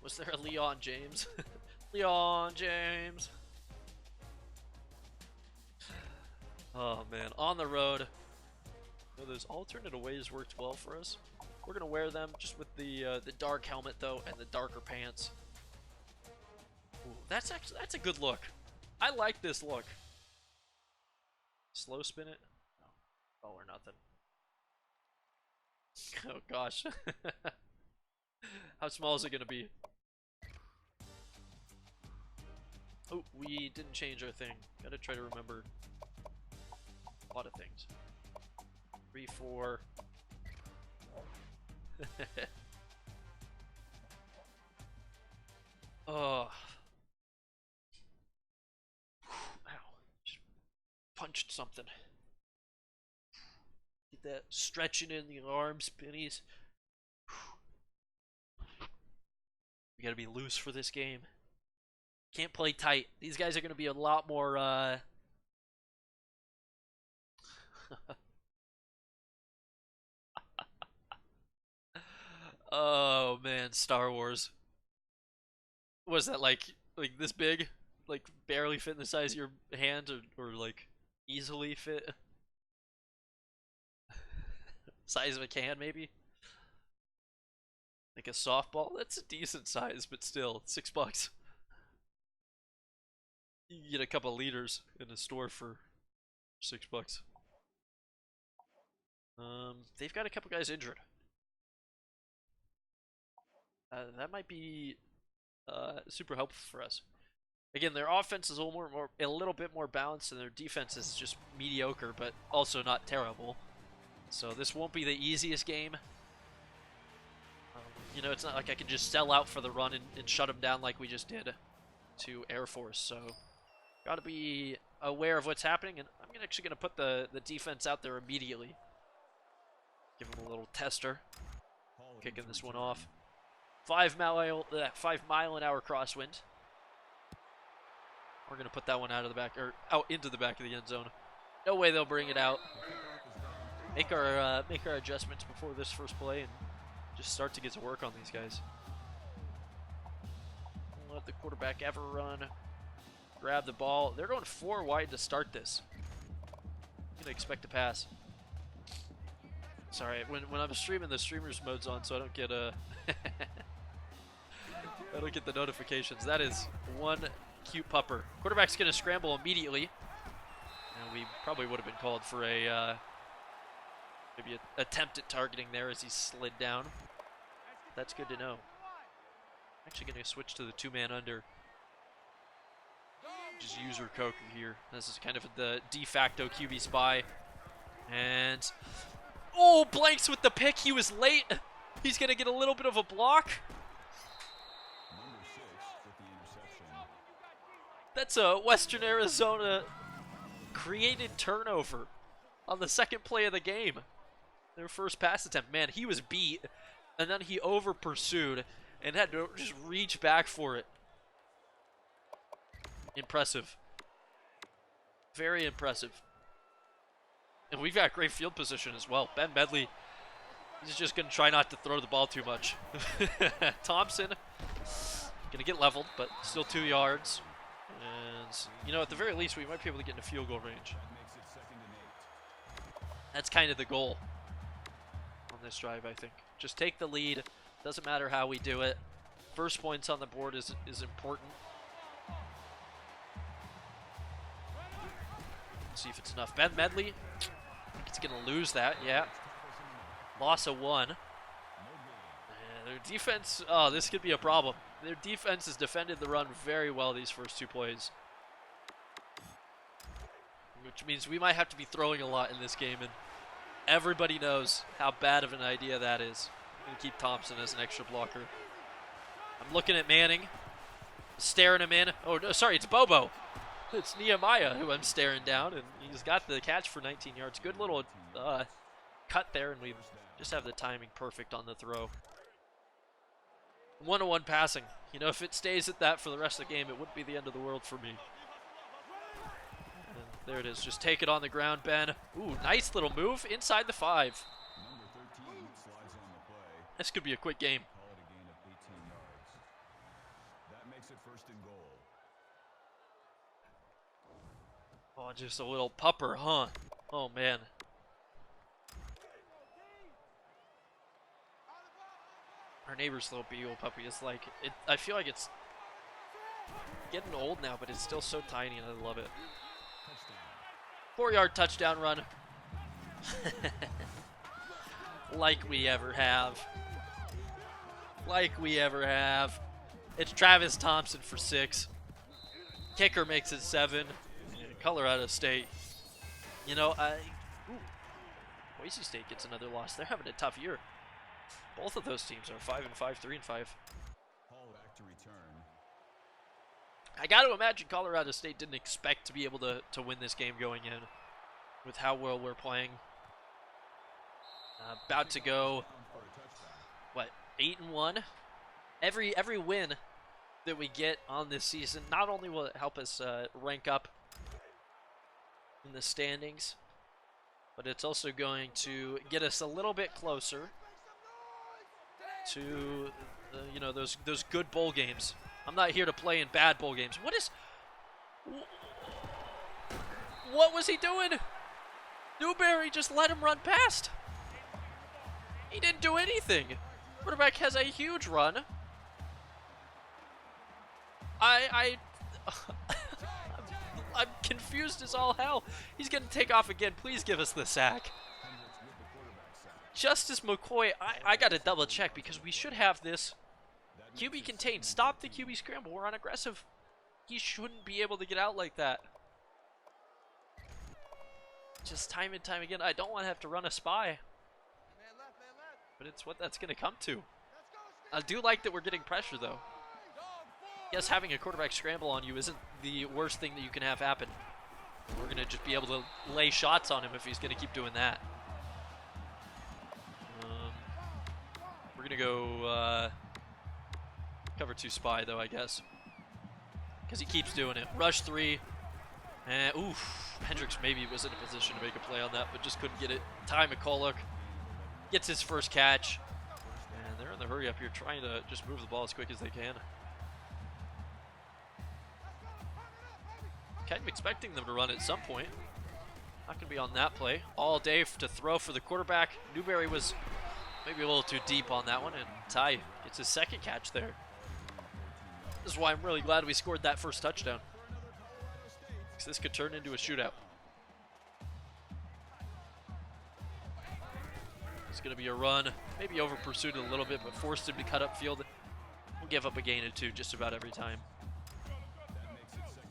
Was there a Leon James? Leon James. Oh man, on the road. You know, those alternate ways worked well for us. We're gonna wear them just with the dark helmet though and the darker pants. Ooh, that's a good look. I like this look. Slow spin it. Oh, or nothing. Oh gosh. How small is it gonna be? Oh, we didn't change our thing. Gotta try to remember a lot of things. 3, 4. Oh. Ow. Just punched something. Get that stretching in the arms, spinnies. We gotta be loose for this game. Can't play tight. These guys are gonna be a lot more, Oh man, Star Wars. Was that like this big? Like barely fit in the size of your hand or like easily fit? Size of a can maybe? Like a softball? That's a decent size, but still, $6. You can get a couple liters in a store for $6. They've got a couple guys injured. That might be super helpful for us. Again, their offense is a little bit more balanced, and their defense is just mediocre, but also not terrible. So this won't be the easiest game. You know, it's not like I can just sell out for the run and shut them down like we just did to Air Force. So got to be aware of what's happening, and I'm actually going to put the defense out there immediately. Give them a little tester. Kicking this one off. 5 mile an hour crosswind. We're gonna put that one out of the back, or out into the back of the end zone. No way they'll bring it out. Make our adjustments before this first play and just start to get to work on these guys. Let the quarterback ever run. Grab the ball. They're going 4 wide to start this. I'm gonna expect a pass. Sorry, when I'm streaming, the streamers mode's on, so I don't get I don't get the notifications. That is one cute pupper. Quarterback's going to scramble immediately. And we probably would have been called for a maybe an attempt at targeting there as he slid down. That's good to know. Actually going to switch to the 2-man under. Just user Coker here. This is kind of the de facto QB spy. And oh, Blanks with the pick. He was late. He's going to get a little bit of a block. That's a Western Arizona created turnover on the second play of the game. Their first pass attempt. Man, he was beat, and then he over-pursued and had to just reach back for it. Impressive. Very impressive. And we've got great field position as well. Ben Medley, he's just going to try not to throw the ball too much. Thompson, going to get leveled, but still 2 yards. And, you know, at the very least, we might be able to get into field goal range. That's kind of the goal on this drive, I think. Just take the lead. Doesn't matter how we do it. First points on the board is important. Let's see if it's enough. Ben Medley, I think it's going to lose that, yeah. Loss of 1. Their defense, oh, this could be a problem. Their defense has defended the run very well these first 2 plays. Which means we might have to be throwing a lot in this game, and everybody knows how bad of an idea that is. I'm going to keep Thompson as an extra blocker. I'm looking at Manning, staring him in. Oh, no, sorry, it's Bobo. It's Nehemiah who I'm staring down, and he's got the catch for 19 yards. Good little cut there, and we just have the timing perfect on the throw. 1-on-1 passing. You know, if it stays at that for the rest of the game, it wouldn't be the end of the world for me. And there it is. Just take it on the ground, Ben. Ooh, nice little move inside the 5. This could be a quick game. and goal. Oh, just a little pupper, huh? Oh, man. Our neighbor's little beagle puppy is like, I feel like it's getting old now, but it's still so tiny and I love it. 4-yard touchdown run. Like we ever have. Like we ever have. It's Travis Thompson for 6. Kicker makes it 7. And Colorado State. You know, Boise State gets another loss. They're having a tough year. Both of those teams are 5-5, 3-5. Hall back to return. I got to imagine Colorado State didn't expect to be able to win this game going in with how well we're playing. About to go, what, 8-1? Every win that we get on this season, not only will it help us rank up in the standings, but it's also going to get us a little bit closer to you know, those good bowl games. I'm not here to play in bad bowl games. What was he doing? Newberry just let him run past. He didn't do anything. Quarterback has a huge run. I'm confused as all hell. He's going to take off again. Please give us the sack. Justice McCoy, I got to double check because we should have this QB contained. Stop the QB scramble. We're on aggressive. He shouldn't be able to get out like that. Just time and time again. I don't want to have to run a spy. But it's what that's going to come to. I do like that we're getting pressure, though. Yes, having a quarterback scramble on you isn't the worst thing that you can have happen. We're going to just be able to lay shots on him if he's going to keep doing that. We're going to go cover 2 spy, though, I guess. Because he keeps doing it. Rush 3. And, oof. Hendricks maybe was in a position to make a play on that, but just couldn't get it. Ty McCulloch gets his first catch. And they're in the hurry up here, trying to just move the ball as quick as they can. Kind of expecting them to run at some point. Not going to be on that play. All day to throw for the quarterback. Newberry was maybe a little too deep on that one, and Ty gets his second catch there. This is why I'm really glad we scored that first touchdown, because this could turn into a shootout. It's going to be a run. Maybe over pursued it a little bit, but forced him to cut upfield. We'll give up a gain or 2 just about every time.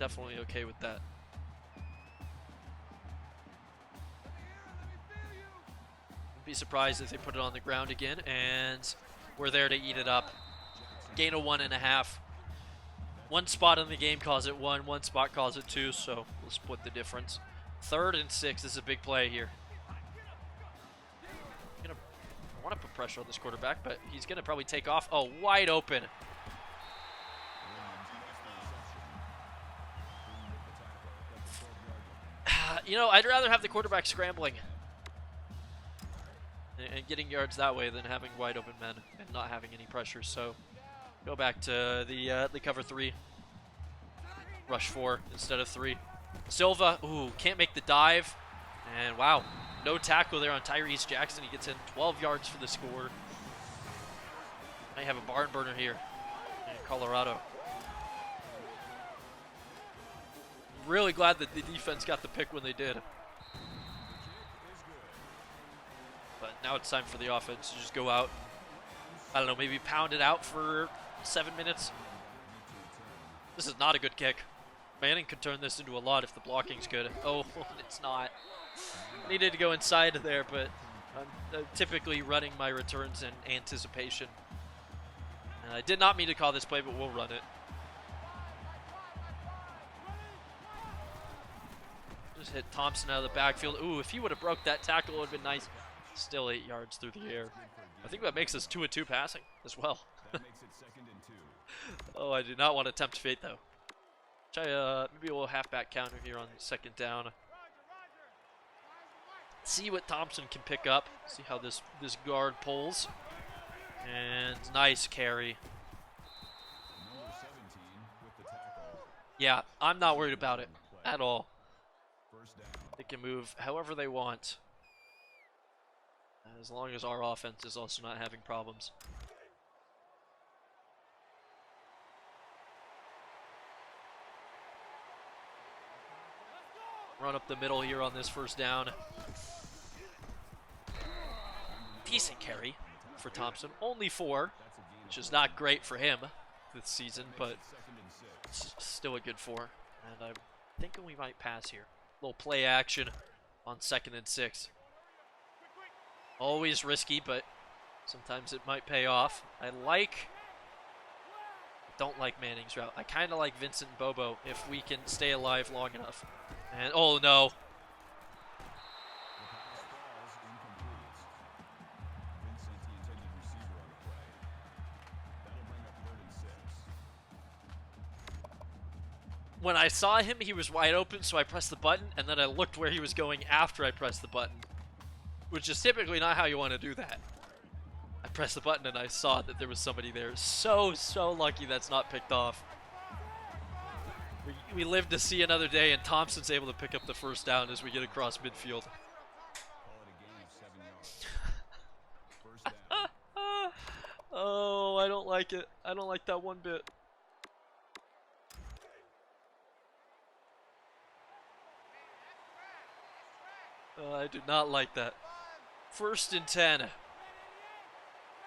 Definitely okay with that. Wouldn't be surprised if they put it on the ground again, and we're there to eat it up. Gain of 1.5. One spot in the game calls it 1, one spot calls it 2, so we'll split the difference. 3rd and 6. This is a big play here. I want to put pressure on this quarterback, but he's going to probably take off. Oh, wide open. You know, I'd rather have the quarterback scrambling and getting yards that way than having wide open men and not having any pressure. So go back to the cover 3. Rush 4 instead of 3. Silva, ooh, can't make the dive. And wow, no tackle there on Tyrese Jackson. He gets in 12 yards for the score. Might have a barn burner here in Colorado. Really glad that the defense got the pick when they did. But now it's time for the offense to just go out. I don't know, maybe pound it out for 7 minutes. This is not a good kick. Manning could turn this into a lot if the blocking's good. Oh, it's not. Needed to go inside there, but I'm typically running my returns in anticipation. And I did not mean to call this play, but we'll run it. Just hit Thompson out of the backfield. Ooh, if he would have broke that tackle, it would have been nice. Still 8 yards through the air. I think that makes us 2-2 passing as well. Oh, I do not want to tempt fate, though. Try maybe a little halfback counter here on 2nd down. See what Thompson can pick up. See how this guard pulls. And nice carry. Yeah, I'm not worried about it at all. First down. They can move however they want, as long as our offense is also not having problems. Run up the middle here on this first down. Decent carry for Thompson. Only 4, which is not great for him this season, but it's still a good 4. And I'm thinking we might pass here. Little play action on 2nd and 6. Always risky, but sometimes it might pay off. I don't like Manning's route. I kind of like Vincent and Bobo if we can stay alive long enough. And oh no. The pass falls incomplete. Vincent, the intended receiver on the play. That'll bring up 3rd and 6. When I saw him, he was wide open, so I pressed the button, and then I looked where he was going after I pressed the button, which is typically not how you want to do that. I pressed the button and I saw that there was somebody there. So lucky that's not picked off. We live to see another day, and Thompson's able to pick up the first down as we get across midfield. Call it a gain of 7 yards. First down. Oh, I don't like it. I don't like that one bit. I do not like that. 1st and 10.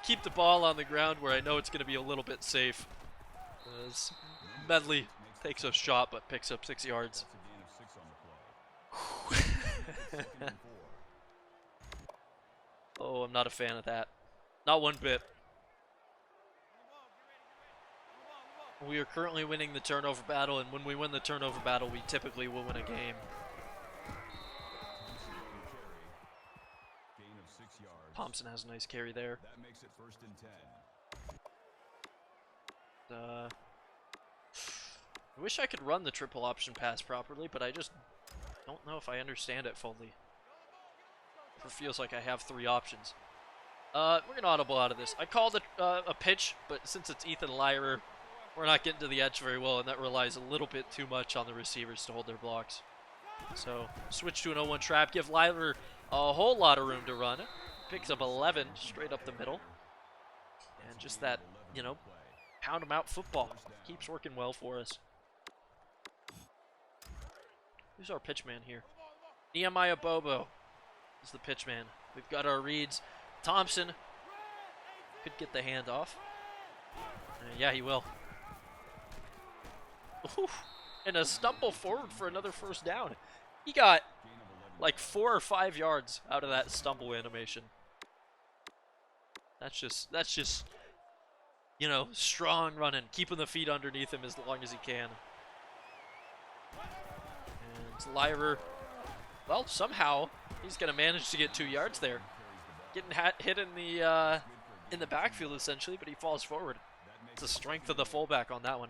Keep the ball on the ground where I know it's going to be a little bit safe. As Medley takes a shot but picks up 6 yards. That's a gain of 6 on the play. 2nd and 4. Oh, I'm not a fan of that. Not one bit. We are currently winning the turnover battle, and when we win the turnover battle, we typically will win a game. Thompson on the carry. Gain of 6 yards. Thompson has a nice carry there. That makes it 1st and 10. I wish I could run the triple option pass properly, but I just don't know if I understand it fully. It feels like I have 3 options. We're going to audible out of this. I called it a pitch, but since it's Ethan Lyra, we're not getting to the edge very well, and that relies a little bit too much on the receivers to hold their blocks. So, switch to an 0-1 trap, give Lyra a whole lot of room to run. Picks up 11 straight up the middle. And just that, you know, pound them out football keeps working well for us. Who's our pitchman here? Nehemiah Bobo is the pitchman. We've got our reads. Thompson could get the handoff. Yeah, he will. Ooh, and a stumble forward for another first down. He got like 4 or 5 yards out of that stumble animation. That's just, you know, strong running, keeping the feet underneath him as long as he can. And Lyra, well, somehow he's gonna manage to get 2 yards there, getting hit in the backfield essentially, but he falls forward. It's the strength of the fullback on that one.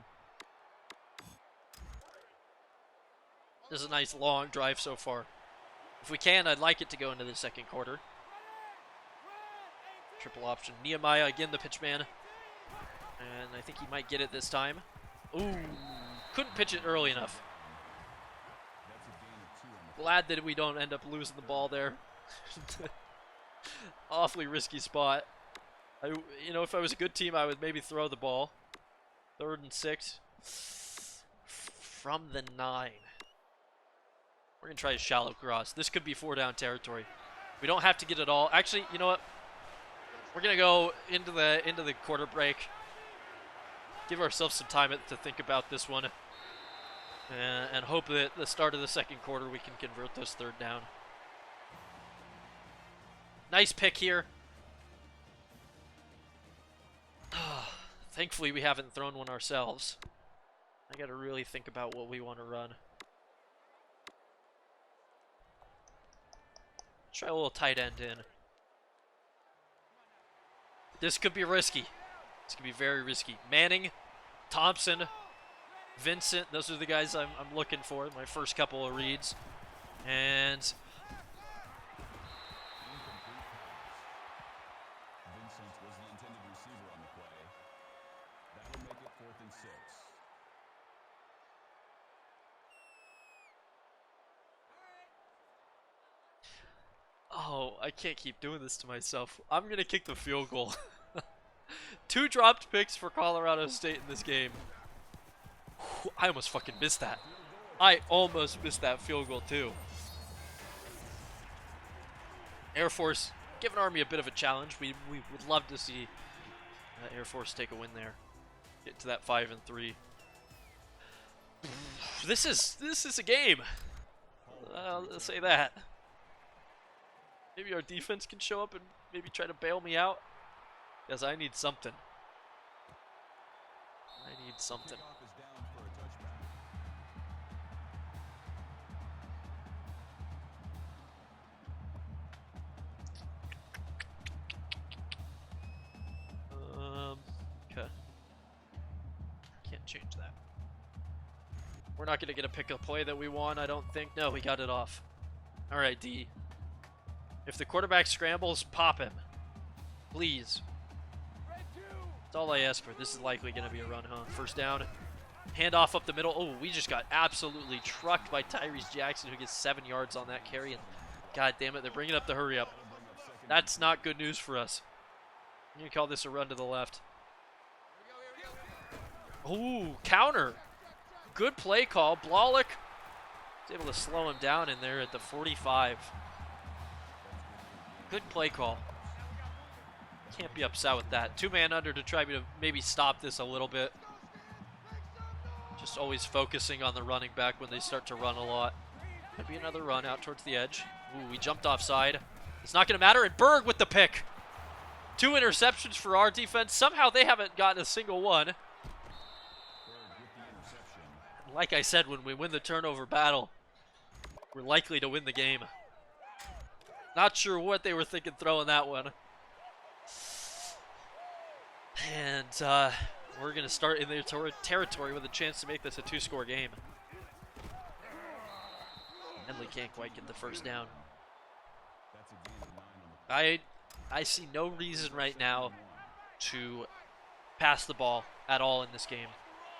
This is a nice long drive so far. If we can, I'd like it to go into the 2nd quarter. Triple option. Nehemiah, again the pitchman. And I think he might get it this time. Ooh, couldn't pitch it early enough. Glad that we don't end up losing the ball there. Awfully risky spot. You know, if I was a good team, I would maybe throw the ball. 3rd and 6. From the 9. We're going to try a shallow cross. This could be 4-down territory. We don't have to get it all. Actually, you know what? We're going to go into the quarter break. Give ourselves some time to think about this one. And hope that at the start of the 2nd quarter we can convert this 3rd down. Nice pick here. Thankfully, we haven't thrown one ourselves. I got to really think about what we want to run. Try a little tight end in. This could be risky. This could be very risky. Manning, Thompson, Vincent, those are the guys I'm looking for. My first couple of reads. And Vincent was the intended receiver on the play. That'll make it 4th and 6. Oh, I can't keep doing this to myself. I'm gonna kick the field goal. 2 dropped picks for Colorado State in this game. Whew, I almost fucking missed that. I almost missed that field goal too. Air Force giving Army a bit of a challenge. We would love to see Air Force take a win there. Get to that 5-3. This is a game. Let's say that. Maybe our defense can show up and maybe try to bail me out. Because I need something. I need something. Kickoff is down for a touchback. Okay. Can't change that. We're not going to get a pick-up play that we want, I don't think. No, we got it off. All right, D. If the quarterback scrambles, pop him. Please. That's all I ask for. This is likely going to be a run, huh? First down. Handoff up the middle. Oh, we just got absolutely trucked by Tyrese Jackson, who gets 7 yards on that carry. And God damn it, they're bringing up the hurry up. That's not good news for us. I'm going to call this a run to the left. Ooh, counter. Good play call. Blalock was able to slow him down in there at the 45. Good play call. Can't be upset with that. 2-man under to try to maybe stop this a little bit. Just always focusing on the running back when they start to run a lot. Might be another run out towards the edge. Ooh, we jumped offside. It's not going to matter. And Berg with the pick. 2 interceptions for our defense. Somehow they haven't gotten a single one. Like I said, when we win the turnover battle, we're likely to win the game. Not sure what they were thinking throwing that one. And we're going to start in their territory with a chance to make this a 2-score game. Medley can't quite get the first down. I see no reason right now to pass the ball at all in this game.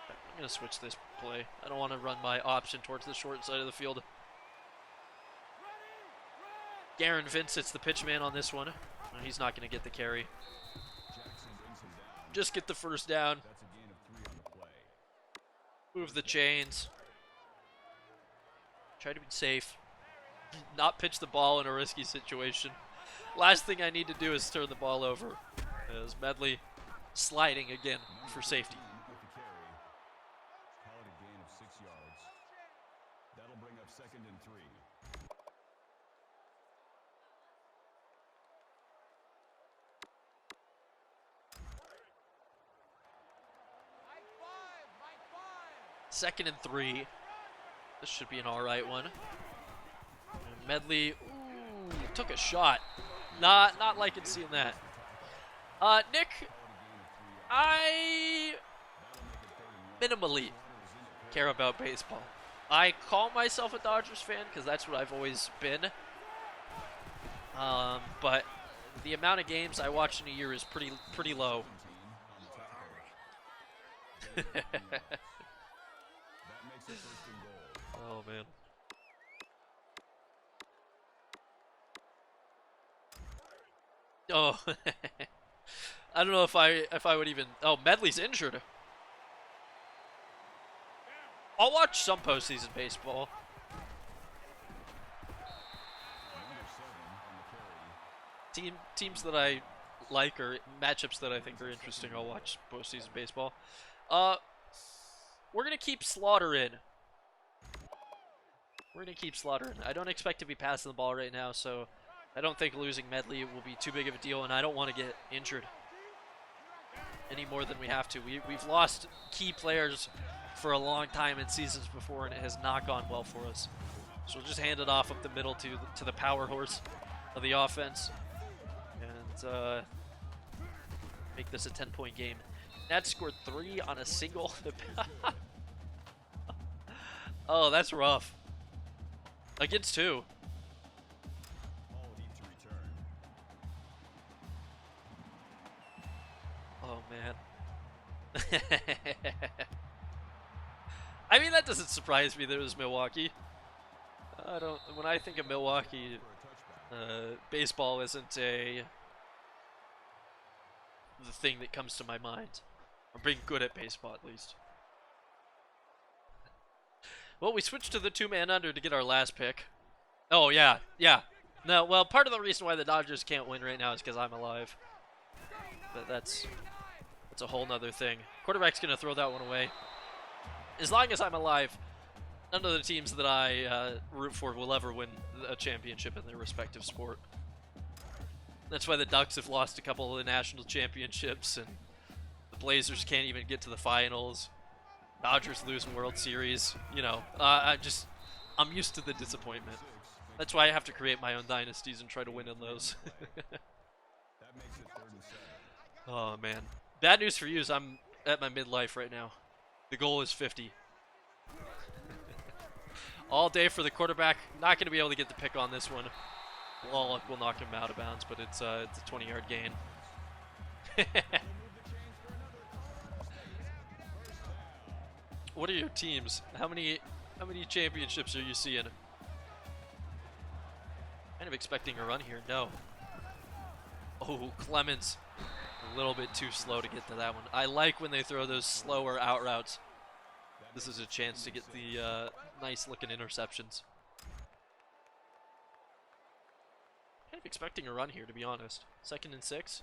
I'm going to switch this play. I don't want to run my option towards the short side of the field. Garen Vincent's the pitch man on this one. He's not going to get the carry. Just get the first down. Move the chains. Try to be safe. Not pitch the ball in a risky situation. Last thing I need to do is turn the ball over. As Medley sliding again for safety. Call it a gain of 6 yards. That'll bring up 2nd and 3. Second and 3. This should be an alright one. And Medley, ooh, took a shot. Not liking seeing that. Nick, I minimally care about baseball. I call myself a Dodgers fan because that's what I've always been. But the amount of games I watch in a year is pretty low. Oh man. Oh, I don't know if I would even. Oh, Medley's injured. I'll watch some postseason baseball. Teams that I like or matchups that I think are interesting, I'll watch postseason baseball. We're gonna keep Slaughter in. I don't expect to be passing the ball right now, so I don't think losing Medley will be too big of a deal, and I don't want to get injured any more than we have to. We've lost key players for a long time in seasons before, and it has not gone well for us. So we'll just hand it off up the middle to the power horse of the offense, and make this a 10-point game. Nats scored 3 on a single. Oh, that's rough. Against 2. Oh man. I mean, that doesn't surprise me that it was Milwaukee. When I think of Milwaukee, Baseball isn't the thing that comes to my mind. Or being good at baseball, at least. Well, we switched to the 2-man under to get our last pick. Oh, yeah. No, well, part of the reason why the Dodgers can't win right now is because I'm alive. But that's a whole nother thing. Quarterback's going to throw that one away. As long as I'm alive, none of the teams that I root for will ever win a championship in their respective sport. That's why the Ducks have lost a couple of the national championships, and the Blazers can't even get to the finals. Dodgers losing World Series. You know, I'm used to the disappointment. That's why I have to create my own dynasties and try to win in those. That makes it 3rd and 7. Oh, man. Bad news for you is I'm at my midlife right now. The goal is 50. All day for the quarterback. Not going to be able to get the pick on this one. Wallach will knock him out of bounds, but it's a 20-yard gain. What are your teams? How many championships are you seeing? Kind of expecting a run here. No. Oh, Clemens. A little bit too slow to get to that one. I like when they throw those slower out routes. This is a chance to get the nice-looking interceptions. Kind of expecting a run here, to be honest. 2nd and 6.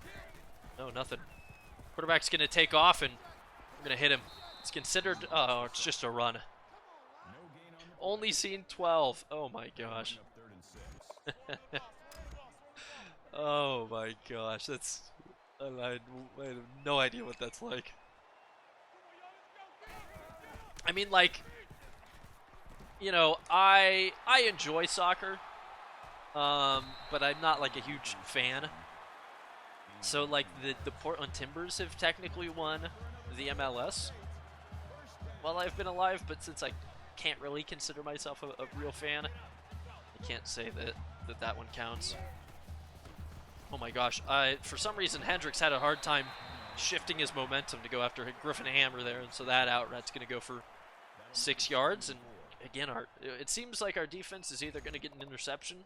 No, nothing. Quarterback's going to take off, and we're going to hit him. It's considered... Oh, it's just a run. Only seen 12. Oh, my gosh. Up 3rd and 6. Oh, my gosh. That's... I have no idea what that's like. I mean, like... You know, I enjoy soccer. But I'm not like a huge fan. So like the Portland Timbers have technically won the MLS while I've been alive, but since I can't really consider myself a real fan, I can't say that one counts. Oh my gosh, for some reason Hendricks had a hard time shifting his momentum to go after Griffin Hammer there, and so that outlet's going to go for 6 yards. And again, it seems like our defense is either going to get an interception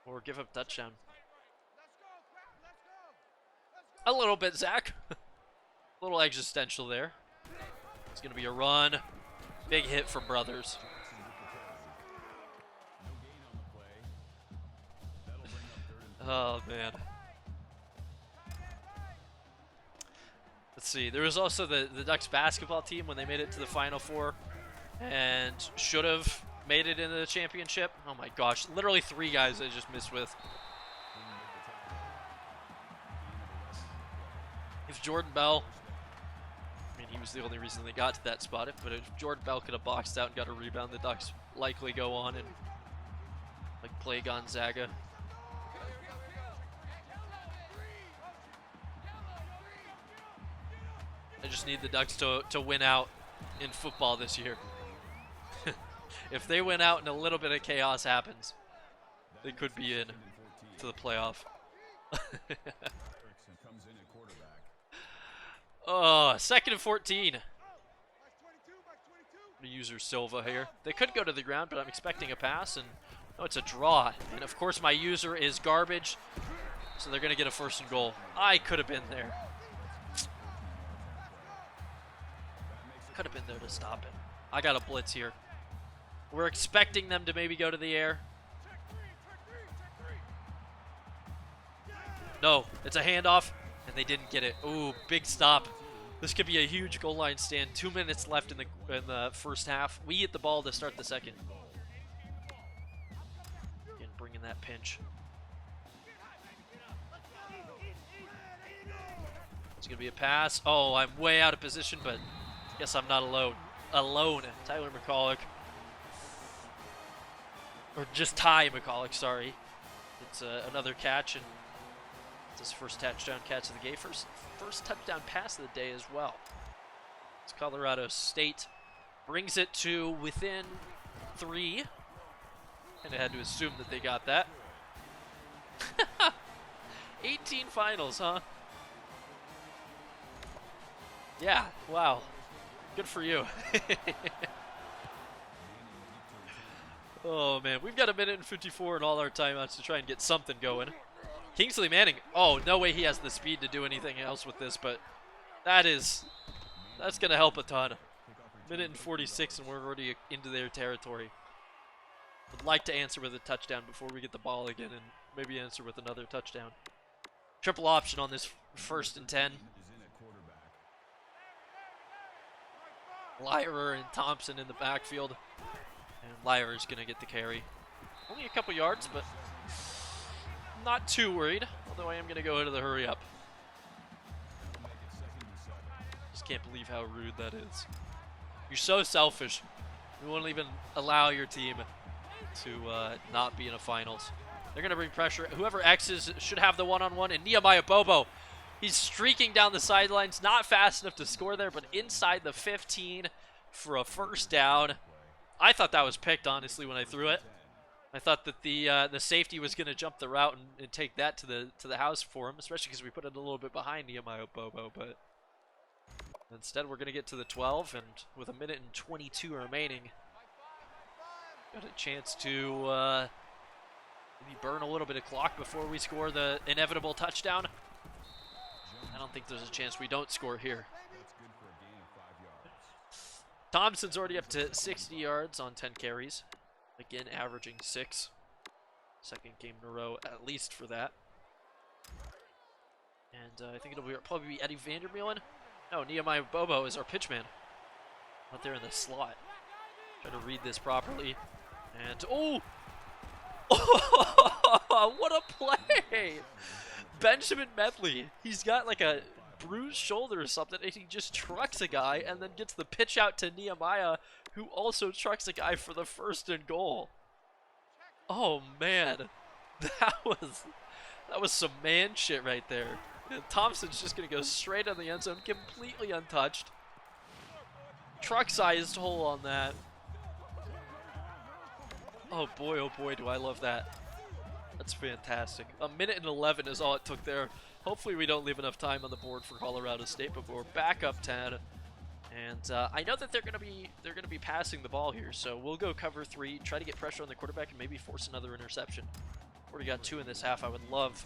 or give up touchdown. A little bit, Zach. A little existential there. It's going to be a run. Big hit for Brothers. Oh, man. Let's see. There was also the Ducks basketball team when they made it to the Final Four and should have made it into the championship. Oh my gosh, literally 3 guys I just missed with. If Jordan Bell, I mean, he was the only reason they got to that spot, but if Jordan Bell could have boxed out and got a rebound, the Ducks likely go on and like play Gonzaga. I just need the Ducks to win out in football this year. If they win out and a little bit of chaos happens, they could be in to the playoff. Oh, 2nd and 14. I'm going to use Silva here. They could go to the ground, but I'm expecting a pass, and no, it's a draw. And of course, my user is garbage, so they're going to get a 1st and goal. I could have been there. Could have been there to stop it. I got a blitz here. We're expecting them to maybe go to the air. No, it's a handoff, and they didn't get it. Ooh, big stop. This could be a huge goal line stand. 2 minutes left in the first half. We get the ball to start the second. Again, bringing that pinch. It's going to be a pass. Oh, I'm way out of position, but guess I'm not alone. Tyler McCulloch. Or just Ty McCulloch, sorry. It's another catch, and it's his first touchdown catch of the game. First touchdown pass of the day as well. It's Colorado State. Brings it to within 3. And I had to assume that they got that. 18 finals, huh? Yeah, wow. Good for you. Oh man, we've got a minute and 54 in all our timeouts to try and get something going. Kingsley Manning. Oh, no way he has the speed to do anything else with this, but that's gonna help a ton. Minute and 46, and we're already into their territory. Would like to answer with a touchdown before we get the ball again, and maybe answer with another touchdown. Triple option on this 1st and 10. Lyra and Thompson in the backfield. And Lyra's going to get the carry. Only a couple yards, but not too worried. Although I am going to go into the hurry up. Just can't believe how rude that is. You're so selfish. You won't even allow your team to not be in a finals. They're going to bring pressure. Whoever X's should have the one-on-one. And Nehemiah Bobo, he's streaking down the sidelines. Not fast enough to score there, but inside the 15 for a first down. I thought that was picked, honestly, when I threw it. I thought that the safety was going to jump the route and take that to the house for him, especially because we put it a little bit behind Nehemiah Bobo. But instead, we're going to get to the 12, and with a minute and 22 remaining, got a chance to maybe burn a little bit of clock before we score the inevitable touchdown. I don't think there's a chance we don't score here. Thompson's already up to 60 yards on 10 carries. Again, averaging 6. Second game in a row, at least for that. And I think it'll probably be Eddie Vandermeulen. No, Nehemiah Bobo is our pitchman. Out there in the slot. Try to read this properly. And, oh! What a play! Benjamin Medley. He's got like a bruised shoulder or something, and he just trucks a guy and then gets the pitch out to Nehemiah, who also trucks a guy for the 1st and goal. Oh man, that was some man shit right there. And Thompson's just gonna go straight on the end zone, completely untouched. Truck-sized hole on that. Oh boy, do I love that. That's fantastic. A minute and 11 is all it took there. Hopefully we don't leave enough time on the board for Colorado State, but we're back up 10. And I know that they're gonna be passing the ball here, so we'll go cover 3, try to get pressure on the quarterback, and maybe force another interception. Already got 2 in this half. I would love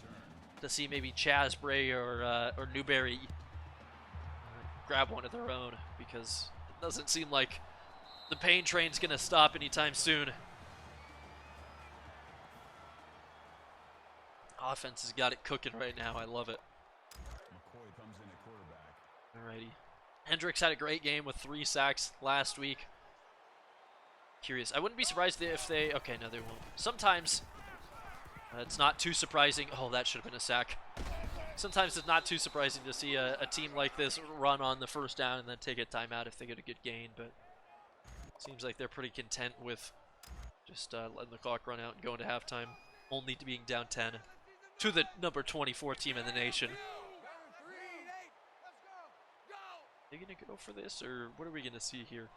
to see maybe Chaz Bray or Newberry grab one of their own, because it doesn't seem like the pain train's gonna stop anytime soon. Offense has got it cooking right now. I love it. McCoy comes in at quarterback. Alrighty. Hendricks had a great game with 3 sacks last week. Curious. I wouldn't be surprised if they... Okay, no, they won't. Sometimes it's not too surprising. Oh, that should have been a sack. Sometimes it's not too surprising to see a team like this run on the 1st down and then take a timeout if they get a good gain, but it seems like they're pretty content with just letting the clock run out and going to halftime, only to being down 10 to the number 24 team in the nation. Are they going to go for this, or what are we going to see here?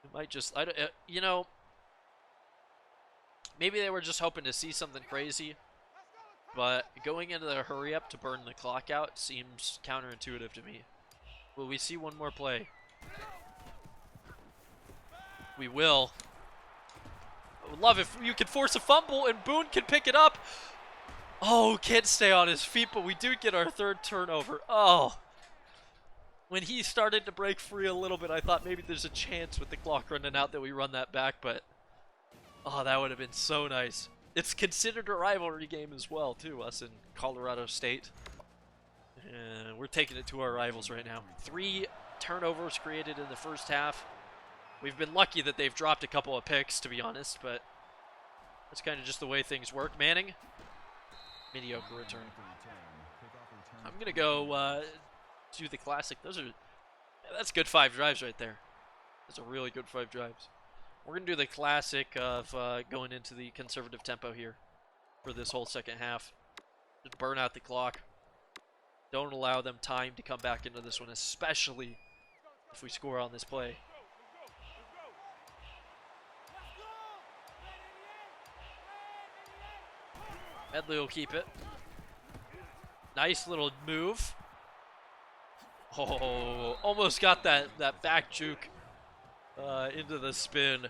It might just, you know, maybe they were just hoping to see something crazy, but going into the hurry up to burn the clock out seems counterintuitive to me. Will we see one more play? We will. I would love if you could force a fumble and Boone can pick it up. Oh, can't stay on his feet, but we do get our 3rd turnover. Oh. When he started to break free a little bit, I thought maybe there's a chance with the clock running out that we run that back, but oh, that would have been so nice. It's considered a rivalry game as well, too, us in Colorado State. And we're taking it to our rivals right now. 3 turnovers created in the 1st half. We've been lucky that they've dropped a couple of picks, to be honest, but that's kind of just the way things work. Manning, mediocre return. I'm going to go do the classic. That's good 5 drives right there. That's a really good 5 drives. We're going to do the classic of going into the conservative tempo here for this whole 2nd half. Just burn out the clock. Don't allow them time to come back into this one, especially if we score on this play. Medley will keep it. Nice little move. Oh, almost got that back juke into the spin.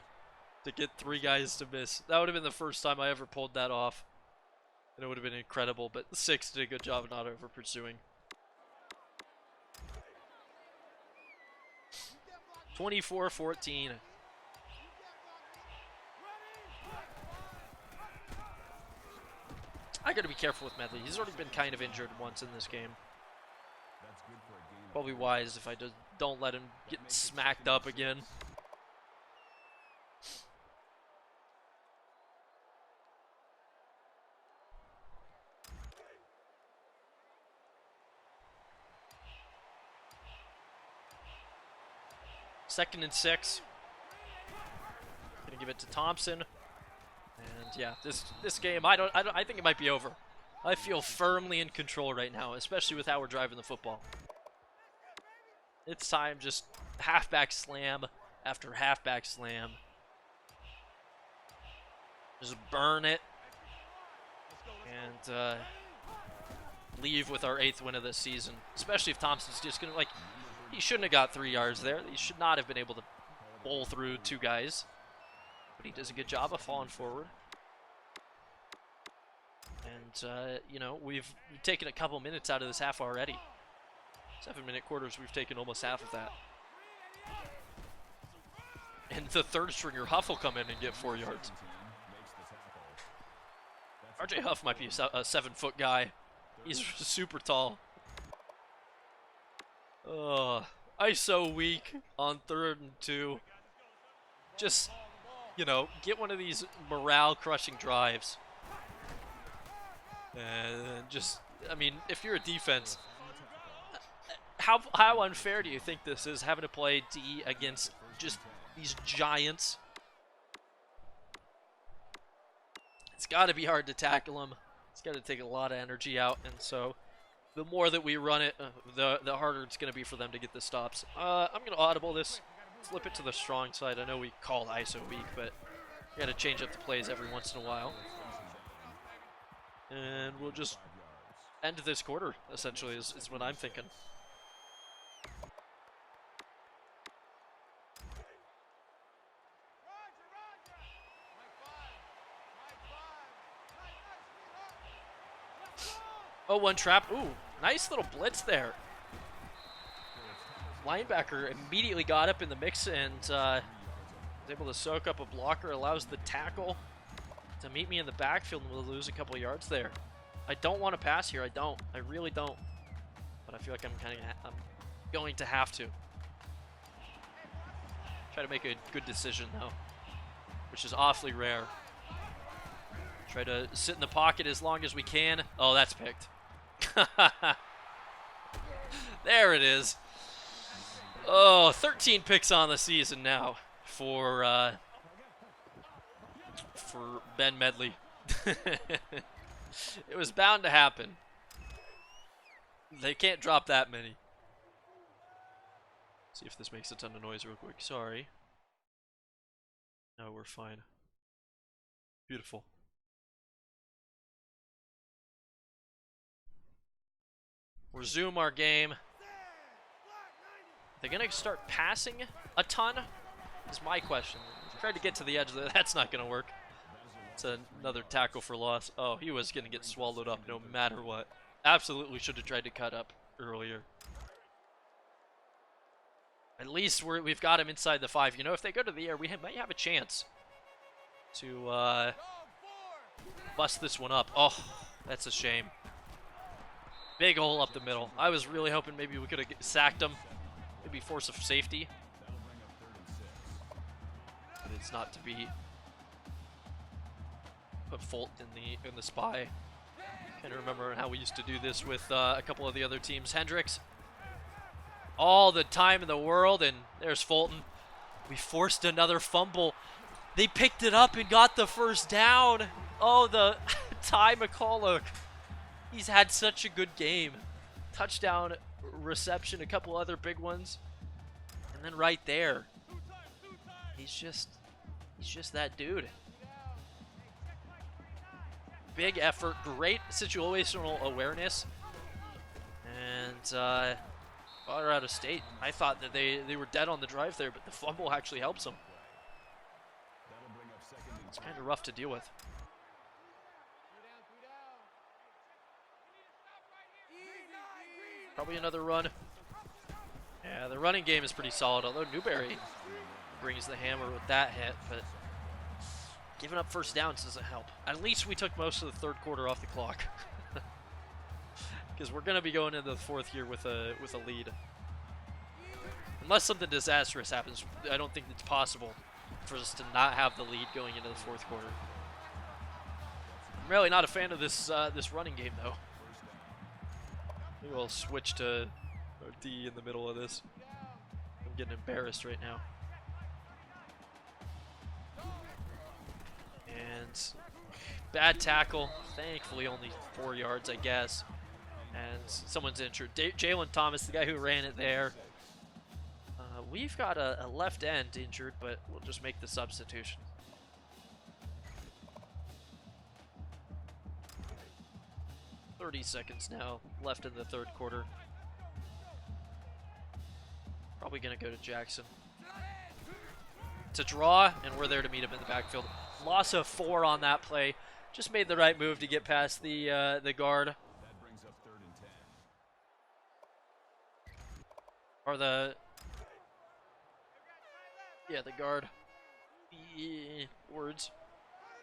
to get 3 guys to miss. That would have been the first time I ever pulled that off. And it would have been incredible, but the 6 did a good job of not over pursuing. 24-14. I gotta be careful with Medley. He's already been kind of injured once in this game. That's good for a game. Probably wise if I don't let him get smacked up again. Second and 6. Gonna give it to Thompson. And yeah, this game, I think it might be over. I feel firmly in control right now, especially with how we're driving the football. It's time, just halfback slam after halfback slam. Just burn it. And leave with our 8th win of this season. Especially if Thompson's just gonna, like, he shouldn't have got 3 yards there. He should not have been able to bowl through 2 guys. But he does a good job of falling forward. And, you know, we've taken a couple minutes out of this half already. 7-minute quarters, we've taken almost half of that. And the third stringer, Huff, will come in and get 4 yards. RJ Huff might be a 7-foot guy. He's super tall. ISO weak on 3rd and 2. Just, you know, get one of these morale-crushing drives. And just, I mean, if you're a defense, how unfair do you think this is, having to play D against just these giants? It's got to be hard to tackle them. It's got to take a lot of energy out, and so the more that we run it, the harder it's going to be for them to get the stops. I'm going to audible this, flip it to the strong side. I know we call ISO weak, but we got to change up the plays every once in a while. And we'll just end this quarter, essentially, is what I'm thinking. Oh, one trap. Ooh, nice little blitz there. Linebacker immediately got up in the mix and was able to soak up a blocker, allows the tackle to meet me in the backfield, and we'll lose a couple yards there. I don't want to pass here. I don't. I really don't. But I feel like I'm going to have to. Try to make a good decision, though, which is awfully rare. Try to sit in the pocket as long as we can. Oh, that's picked. There it is. Oh, 13 picks on the season now for Ben Medley. It was bound to happen. They can't drop that many. See if this makes a ton of noise real quick. Sorry. No, we're fine. Beautiful. Resume our game. They're going to start passing a ton? Is my question. Tried to get to the edge there. That's not going to work. It's another tackle for loss. Oh, he was going to get swallowed up no matter what. Absolutely should have tried to cut up earlier. At least we've got him inside the 5. You know, if they go to the air, we might have a chance to bust this one up. Oh, that's a shame. Big hole up the middle. I was really hoping maybe we could have sacked him. Maybe force of safety. But it's not to be. Put Folt in the spy. Can't remember how we used to do this with a couple of the other teams. Hendricks. All the time in the world, and there's Fulton. We forced another fumble. They picked it up and got the first down. Oh, the Ty McCulloch. He's had such a good game. Touchdown, reception, a couple other big ones. And then right there, he's just that dude. Big effort, great situational awareness. And Colorado State, I thought that they were dead on the drive there, but the fumble actually helps them. It's kind of rough to deal with. Probably another run. Yeah, the running game is pretty solid, although Newberry brings the hammer with that hit, but giving up first downs doesn't help. At least we took most of the third quarter off the clock. Because we're going to be going into the fourth here with a lead. Unless something disastrous happens, I don't think it's possible for us to not have the lead going into the fourth quarter. I'm really not a fan of this this running game, though. Maybe we'll switch to D in the middle of this. I'm getting embarrassed right now. And bad tackle. Thankfully, only 4 yards, I guess. And someone's injured. Jalen Thomas, the guy who ran it there. We've got a left end injured, but we'll just make the substitution. "30 seconds now left in the third quarter. Probably going to go to Jackson. To draw, and we're there to meet him in the backfield. Loss of 4 on that play. Just made the right move to get past the guard. That brings up 3rd and 10. Or the guard. Words.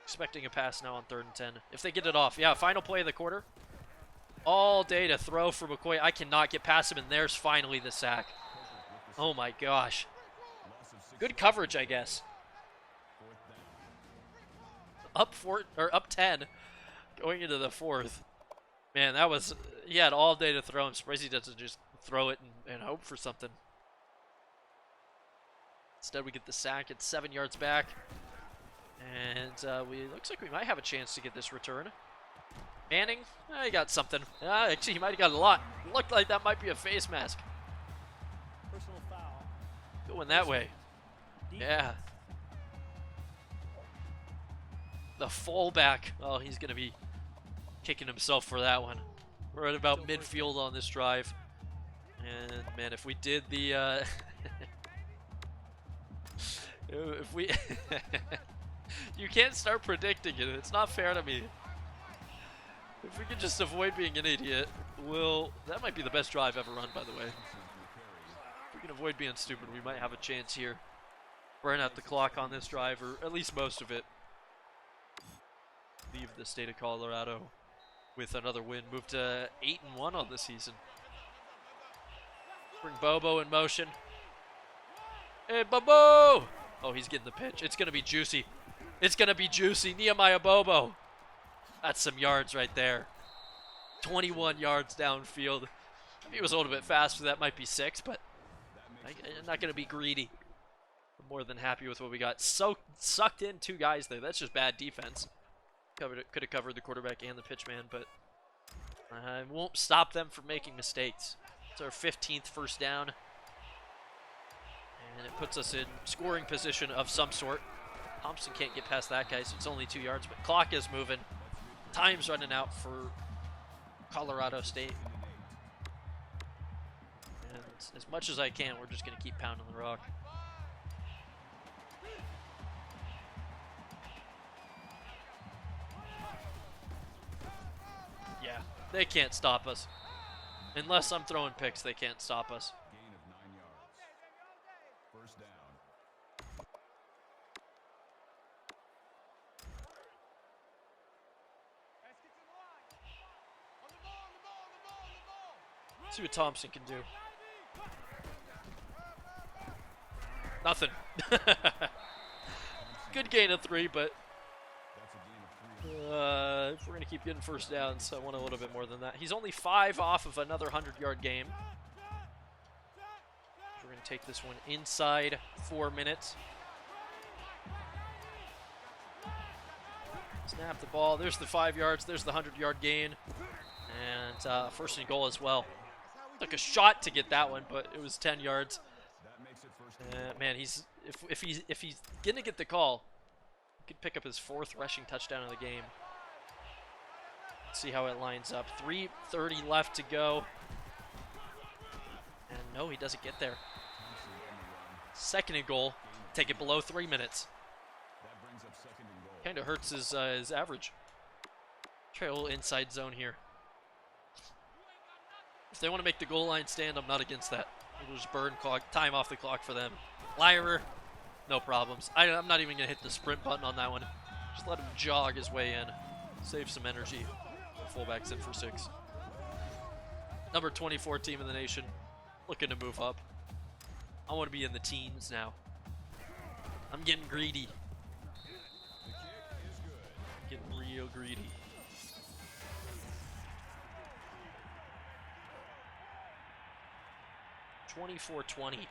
Expecting a pass now on 3rd and 10. If they get it off. Yeah, final play of the quarter. All day to throw for McCoy. I cannot get past him, and there's finally the sack. Oh my gosh. Good coverage, I guess. Up 10 going into the fourth. Man, that was, he had all day to throw. I'm surprised he doesn't just throw it and hope for something. Instead, we get the sack at 7 yards back. And looks like we might have a chance to get this return. Manning, he got something. Actually, he might have got a lot. Looked like that might be a face mask. Personal foul. Going that way. Yeah. The fullback. Oh, he's going to be kicking himself for that one. We're at about midfield on this drive. And, man, if we did the... if we... You can't start predicting it. It's not fair to me. If we could just avoid being an idiot, that might be the best drive ever run, by the way. If we can avoid being stupid, we might have a chance here. Burn out the clock on this drive, or at least most of it. Leave the state of Colorado with another win. Move to 8-1 on the season. Bring Bobo in motion. Hey, Bobo! Oh, he's getting the pitch. It's going to be juicy. It's going to be juicy. Nehemiah Bobo. That's some yards right there. 21 yards downfield. If he was a little bit faster, that might be 6, but I'm not going to be greedy. I'm more than happy with what we got. Sucked in 2 guys there. That's just bad defense. Could have covered the quarterback and the pitchman, but I won't stop them from making mistakes. It's our 15th first down. And it puts us in scoring position of some sort. Thompson can't get past that guy, so it's only 2 yards, but clock is moving. Time's running out for Colorado State. And as much as I can, we're just going to keep pounding the rock. Yeah, they can't stop us. Unless I'm throwing picks, they can't stop us. Gain of 9 yards. First down. See what Thompson can do. Nothing. Good gain of 3, but That's a gain of 3. if we're going to keep getting first downs, I want a little bit more than that. He's only 5 off of another 100-yard game. We're going to take this one inside 4 minutes. Snap the ball. There's the 5 yards. There's the 100-yard gain. And first and goal as well. Took a shot to get that one, but it was 10 yards. That makes it first and Man, if he's gonna get the call, he could pick up his 4th rushing touchdown of the game. Let's see how it lines up. 3:30 left to go. And no, he doesn't get there. Thompson on the run. Second and goal. Take it below 3 minutes. That brings up 2nd and goal. Kind of hurts his average. Try a little inside zone here. If they want to make the goal line stand, I'm not against that. We'll just burn time off the clock for them. Lyra, no problems. I'm not even going to hit the sprint button on that one. Just let him jog his way in. Save some energy. Fullback's in for 6. Number 24 team in the nation. Looking to move up. I want to be in the teens now. I'm getting greedy. The kick is good. Getting real greedy. (24-20).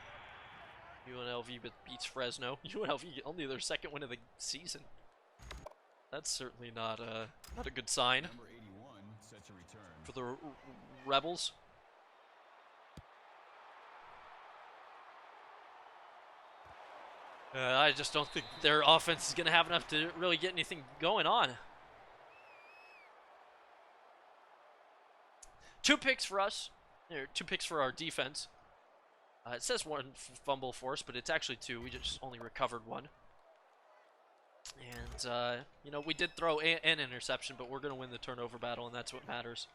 UNLV beats Fresno. UNLV only their second win of the season. That's certainly not a good sign Number 81 sets a return. for the Rebels. I just don't think their offense is going to have enough to really get anything going on. 2 picks for us. 2 picks for our defense. It says 1 fumble force, but it's actually 2. We just only recovered 1. And, you know, we did throw an interception, but we're going to win the turnover battle, and that's what matters.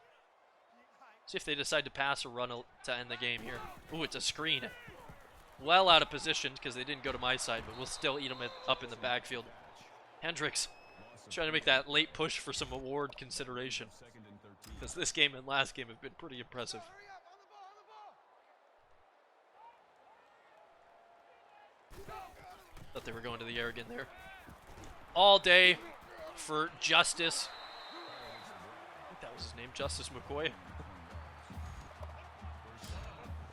See if they decide to pass or run to end the game here. Ooh, it's a screen. Well out of position because they didn't go to my side, but we'll still eat them up in the backfield. Hendricks trying to make that late push for some award consideration, Second and 13. because this game and last game have been pretty impressive. Thought they were going to the air again there. All day for Justice. I think that was his name, Justice McCoy.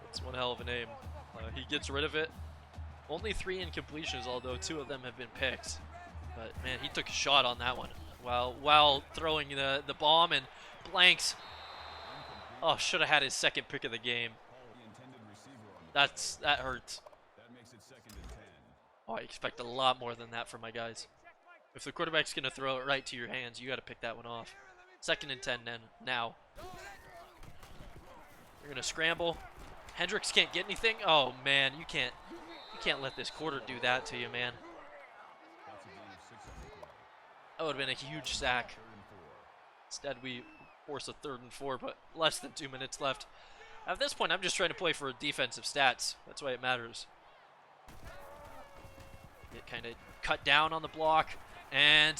That's one hell of a name. He gets rid of it. Only 3 incompletions, although 2 of them have been picks. But man, he took a shot on that one while throwing the bomb and blanks. Oh, should have had his second pick of the game. The intended receiver on the That hurts. That makes it 2nd and 10. Oh, I expect a lot more than that from my guys. If the quarterback's gonna throw it right to your hands, you got to pick that one off. 2nd and 10 then. Now. You're gonna scramble. Hendricks can't get anything. Oh man, you can't let this quarter do that to you, man. That's a gain of 6 on the play. That would have been a huge sack. 3rd and 4. Instead, we force a 3rd and 4, but less than 2 minutes left. At this point, I'm just trying to play for defensive stats. That's why it matters. Get kind of cut down on the block, and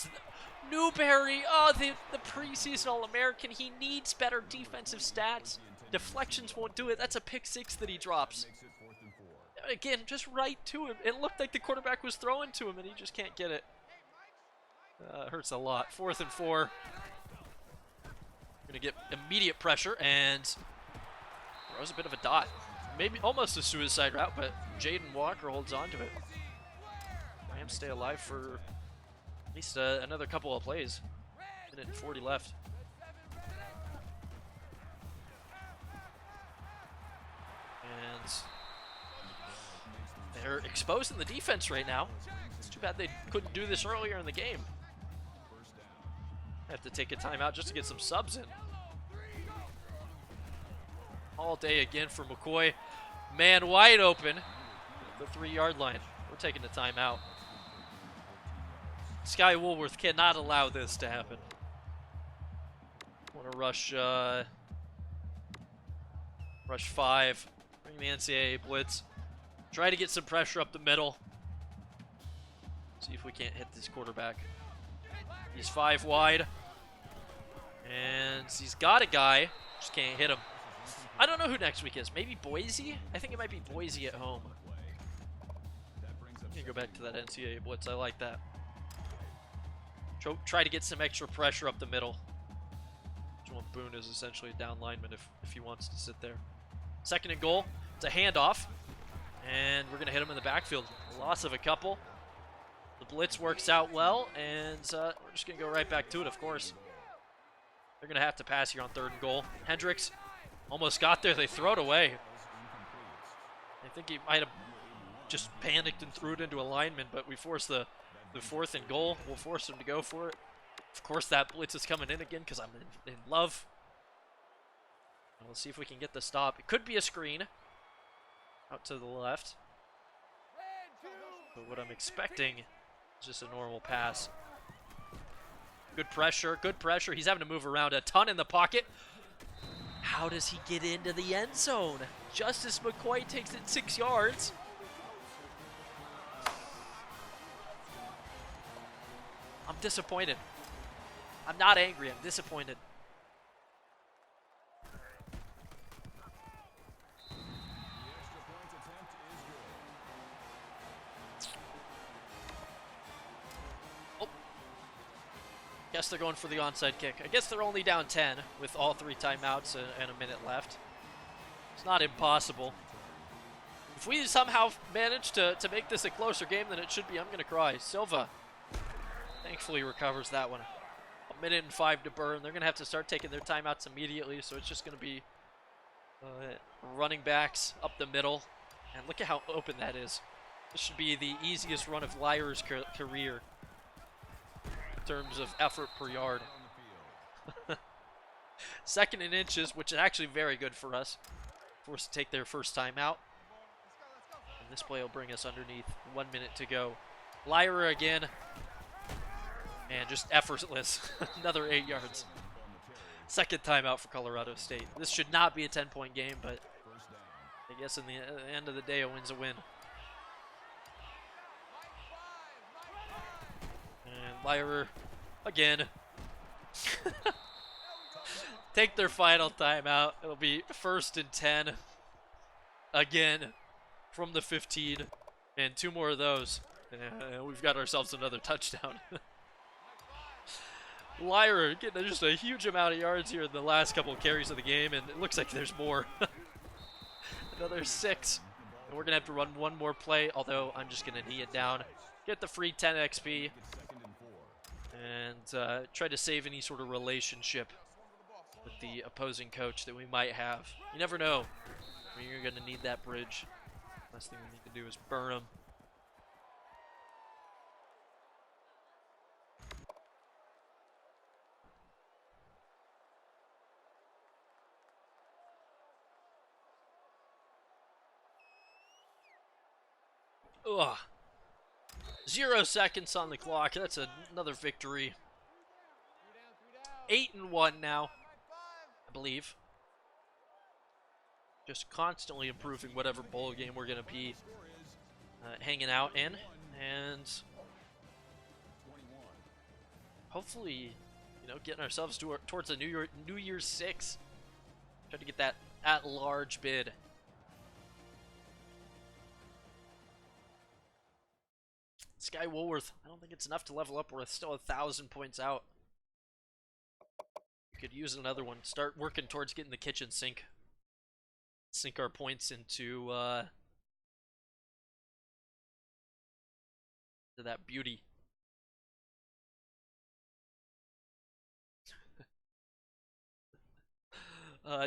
Newberry, oh, the preseason All-American, he needs better defensive stats. Deflections won't do it. That's a pick 6 that he drops. Makes it 4th and 4. Again, just right to him. It looked like the quarterback was throwing to him, and he just can't get it. It hurts a lot. 4th and 4. Gonna get immediate pressure, and throws a bit of a dot. Maybe almost a suicide route, but Jaden Walker holds on to it. Rams stay alive for at least another couple of plays. Minute and 40 left. And they're exposing the defense right now. It's too bad they couldn't do this earlier in the game. First down. Have to take a timeout just to get some subs in. All day again for McCoy. Man wide open at the 3-yard line. We're taking the timeout. Sky Woolworth cannot allow this to happen. Want to rush 5. Bring the NCAA blitz. Try to get some pressure up the middle. See if we can't hit this quarterback. He's 5 wide. And he's got a guy. Just can't hit him. I don't know who next week is. Maybe Boise? I think it might be Boise at home. That brings up I'm going to go back to that NCAA blitz. I like that. Try to get some extra pressure up the middle. Juwan Boone is essentially a down lineman if he wants to sit there. 2nd and goal. It's a handoff. And we're going to hit him in the backfield. Loss of a couple. The blitz works out well. And we're just going to go right back to it, of course. They're going to have to pass here on 3rd and goal. Hendricks almost got there. They throw it away. I think he might have just panicked and threw it into a lineman, but we force the 4th and goal. We'll force him to go for it. Of course, that blitz is coming in again because I'm in love. And we'll see if we can get the stop. It could be a screen out to the left. But what I'm expecting is just a normal pass. Good pressure, good pressure. He's having to move around a ton in the pocket. How does he get into the end zone? Justice McCoy takes it 6 yards. I'm disappointed. I'm not angry, I'm disappointed. The extra point attempt is good. Oh. Guess they're going for the onside kick. I guess they're only down 10 with all 3 timeouts and a minute left. It's not impossible. If we somehow manage to make this a closer game than it should be, I'm going to cry. Silva thankfully recovers that one. 1:05 to burn. They're going to have to start taking their timeouts immediately, so it's just going to be running backs up the middle. And look at how open that is. This should be the easiest run of Lyra's career in terms of effort per yard. On the field. 2nd and inches, which is actually very good for us. Forced to take their first timeout. And this play will bring us underneath. 1 minute to go. Lyra again. And just effortless. Another 8 yards. On the carry. 2nd timeout for Colorado State. This should not be a 10-point game, but First down. I guess in the end of the day, a win's a win. And Lyra again. Take their final timeout. It'll be 1st and 10. Again from the 15. And 2 more of those. And we've got ourselves another touchdown. Lyra getting just a huge amount of yards here in the last couple of carries of the game, and it looks like there's more. Another 6. And we're going to have to run one more play, although I'm just going to knee it down. Get the free 10 XP, It's 2nd and 4. and try to save any sort of relationship with the opposing coach that we might have. You never know when you're going to need that bridge. Last thing we need to do is burn them. Ugh. 0 seconds on the clock. That's another victory. 8-1 now, I believe. Just constantly improving whatever bowl game we're going to be hanging out in. And 21. hopefully, getting ourselves towards a New Year's 6. Try to get that at-large bid. Sky Woolworth, I don't think it's enough to level up. We're still 1,000 points out. We could use another one. Start working towards getting the kitchen sink. Sink our points into that beauty.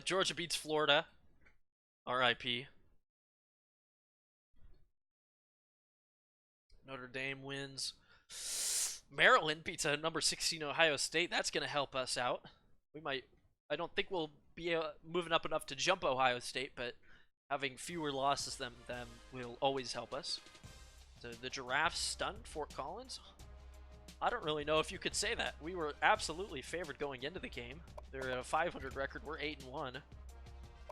Georgia beats Florida. RIP. Notre Dame wins. Maryland beats a number 16 Ohio State. That's going to help us out. I don't think we'll be moving up enough to jump Ohio State, but having fewer losses than them will always help us. So the Giraffes stunned Fort Collins? I don't really know if you could say that. We were absolutely favored going into the game. They're at a 500 record. We're 8-1.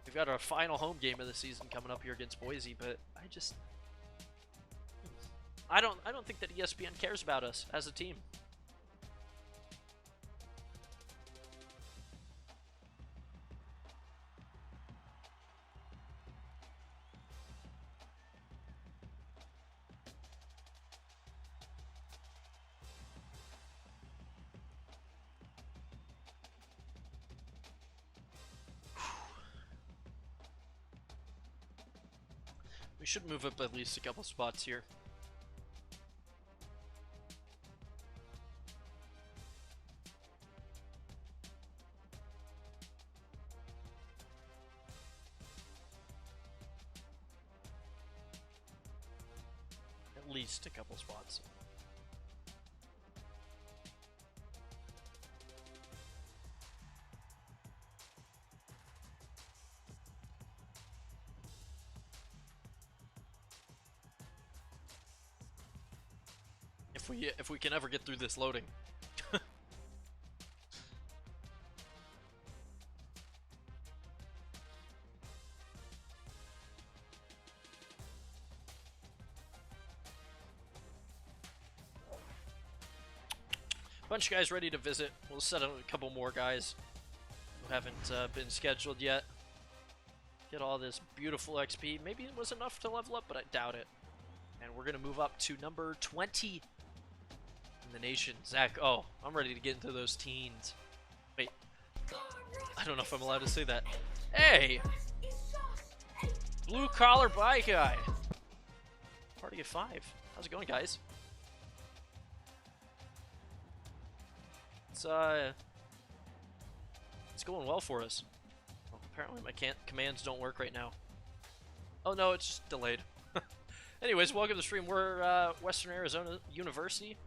We've got our final home game of the season coming up here against Boise, but I don't think that ESPN cares about us as a team. We should move up at least a couple spots here. At least a couple spots. If we can ever get through this loading. bunch of guys ready to visit. We'll set up a couple more guys who haven't been scheduled yet. Get all this beautiful XP. Maybe it was enough to level up, but I doubt it. And we're going to move up to number 20 in the nation. Zach, oh, I'm ready to get into those teens. Wait, I don't know if I'm allowed to say that. Hey! Blue collar bike guy. Party of 5. How's it going, guys? It's going well for us. Well, apparently my commands don't work right now. Oh no, it's just delayed. Anyways, welcome to the stream. We're Western Arizona University.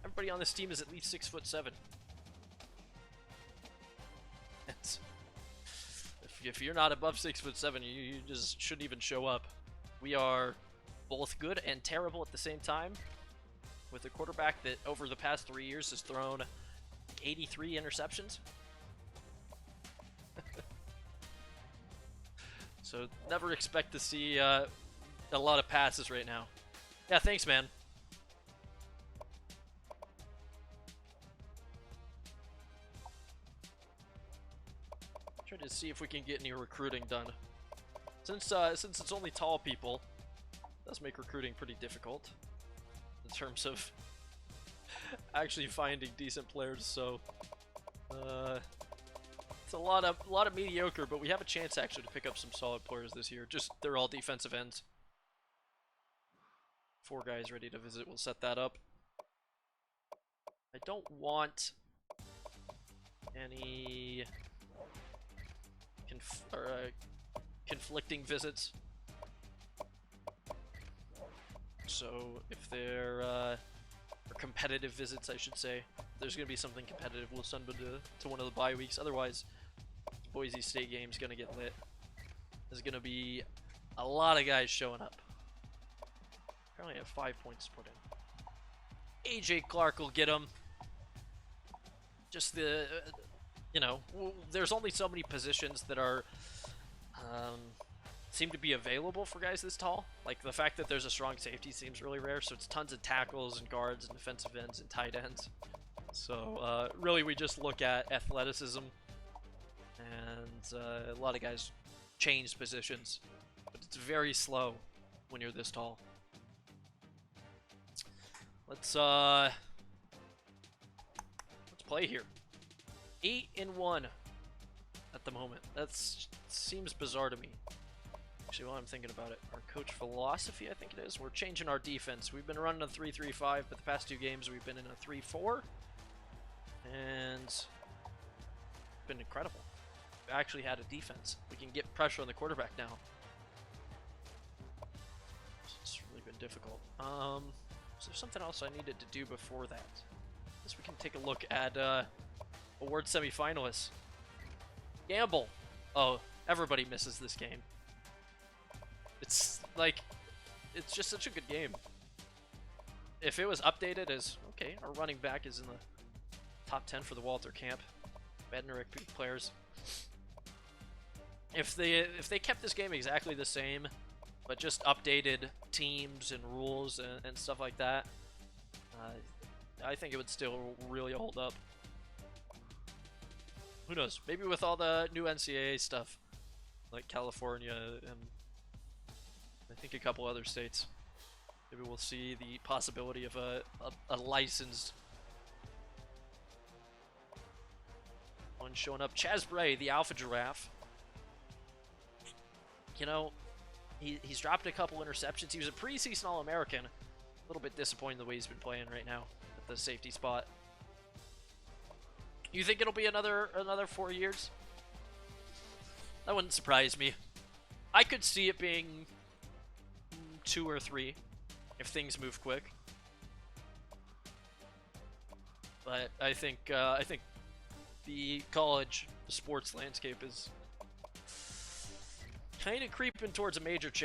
Everybody on this team is at least 6'7". If you're not above 6'7", you just shouldn't even show up. We are both good and terrible at the same time, with a quarterback that over the past 3 years has thrown 83 interceptions. So never expect to see a lot of passes right now. Yeah, thanks, man. Try to see if we can get any recruiting done. Since it's only tall people, it does make recruiting pretty difficult in terms of actually finding decent players. So it's a lot of mediocre, but we have a chance actually to pick up some solid players this year. Just they're all defensive ends. 4 guys ready to visit. We'll set that up. I don't want any conflicting visits. So if there are competitive visits, I should say, if there's going to be something competitive, we'll send them to one of the bye weeks. Otherwise, Boise State game's going to get lit. There's going to be a lot of guys showing up. Apparently I have 5 points to put in. AJ Clark will get them. Just the, you know, there's only so many positions that are, seem to be available for guys this tall. Like, the fact that there's a strong safety seems really rare, so it's tons of tackles and guards and defensive ends and tight ends. So, really we just look at athleticism, and a lot of guys change positions, but it's very slow when you're this tall. Let's play here. 8-1 at the moment. That seems bizarre to me. Actually, while I'm thinking about it, our coach philosophy, I think it is, we're changing our defense. We've been running a 3-3-5, but the past 2 games we've been in a 3-4, and it's been incredible. We actually had a defense. We can get pressure on the quarterback now. It's really been difficult. Is there something else I needed to do before that? I guess we can take a look at award semifinalists. Gamble. Oh, everybody misses this game. It's like, it's just such a good game. If it was updated as, okay, our running back is in the top 10 for the Walter Camp Bednarik players. If they kept this game exactly the same, but just updated teams and rules and stuff like that, I think it would still really hold up. Who knows? Maybe with all the new NCAA stuff, like California and I think a couple other states, maybe we'll see the possibility of a licensed one showing up. Chaz Bray, the Alpha Giraffe. You know, he's dropped a couple interceptions. He was a preseason All-American. A little bit disappointed the way he's been playing right now at the safety spot. You think it'll be another 4 years? That wouldn't surprise me. I could see it being 2 or 3 if things move quick. But I think the college sports landscape is kind of creeping towards a major change.